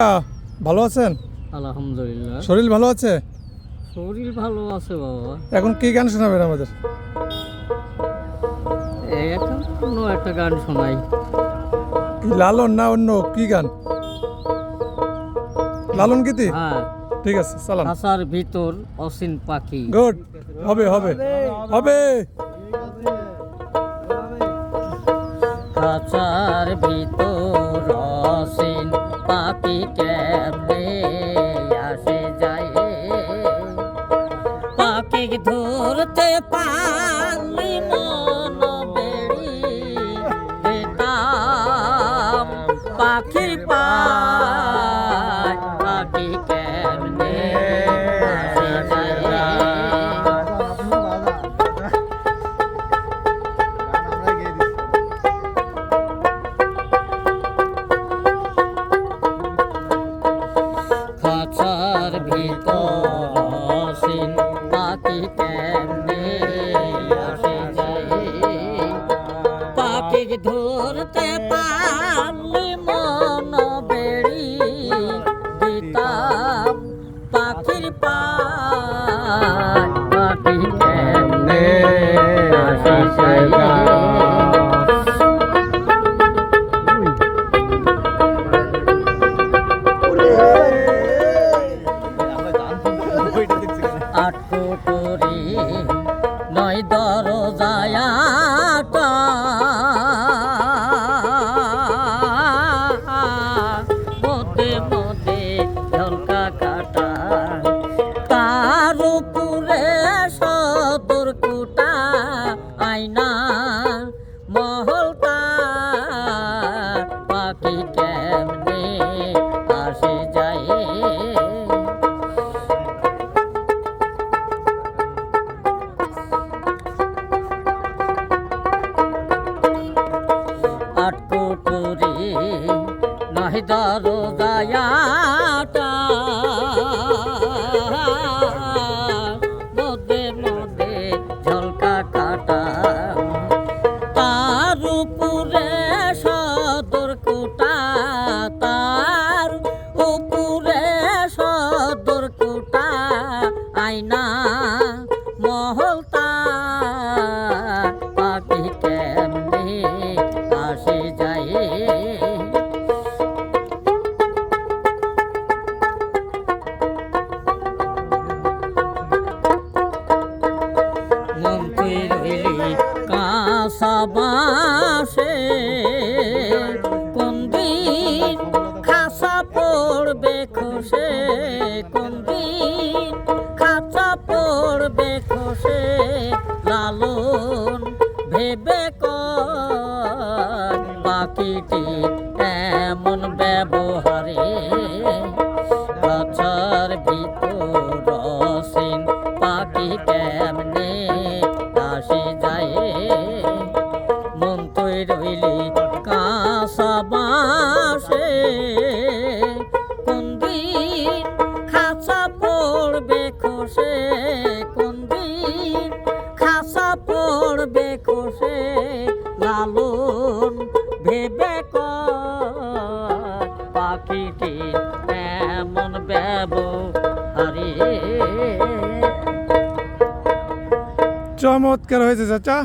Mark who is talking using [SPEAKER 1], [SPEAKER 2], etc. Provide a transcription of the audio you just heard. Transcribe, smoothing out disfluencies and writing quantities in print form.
[SPEAKER 1] ভালো আছেন?
[SPEAKER 2] আলহামদুলিল্লাহ।
[SPEAKER 1] শরীর ভালো আছে?
[SPEAKER 2] শরীর ভালো আছে বাবা।
[SPEAKER 1] এখন কি গান শোনাবেন আমাদের?
[SPEAKER 2] এখন কোনো একটা গান শোনাই।
[SPEAKER 1] কি লালন না অন্য কি গান? লালন গীতি?
[SPEAKER 2] হ্যাঁ,
[SPEAKER 1] ঠিক আছে, চালান।
[SPEAKER 2] খাঁচার ভিতর অসীন পাখি।
[SPEAKER 1] গুড, হবে হবে হবে।
[SPEAKER 2] খাঁচার ভিতর অসীন পাখি কেমনে আসে যায়, পাখি ধরতে পারলি মন বেড়ি দিতাম, পাখির পায় পাখি কেমনে আসে যায়। খাঁচার ভিতর অসীন পাখি কেমনে আসে যায়, পাখি ধরতে পারলি মন বেড়ি দিতাম, পাখির পায় পাখি কেমনে আসে যায়। আটকুটুরি নয় দরজায় মধ্যে মধ্যে ঝলকা কাটা, তার উপরে সদর কুটা আয়না মহলটা, পাখি কেমনে আসে যায়। আটকুটুরি নয় দরজায়াটা মধ্যে মধ্যে ঝলকা কাটা, তার উপরে সদর কুটা, তার উপরে সদর কুটা আয়না মহলতা, পাখি কেমনে আসে যায়। মন্ত্রী রইলি কাঁচা বাসে, কোন দিন খাঁচা পড়বে খসে, কোন দিন খাঁচা পড়বে খসে, লালন ভেবে কর পাখিটি এমন ব্যবহারে, খাঁচার ভিতর অসীন পাখি কেমনে আসে যায়, মন তুই রইলি কাঁচা বাসে, কোন দিন খাঁচা পড়বে খসে, কোন দিন খাঁচা পড়বে খসে, লালন ভেবে কর পাখিটি এমন ব্যবহারে।
[SPEAKER 1] চমৎকার হয়েছে চাচা।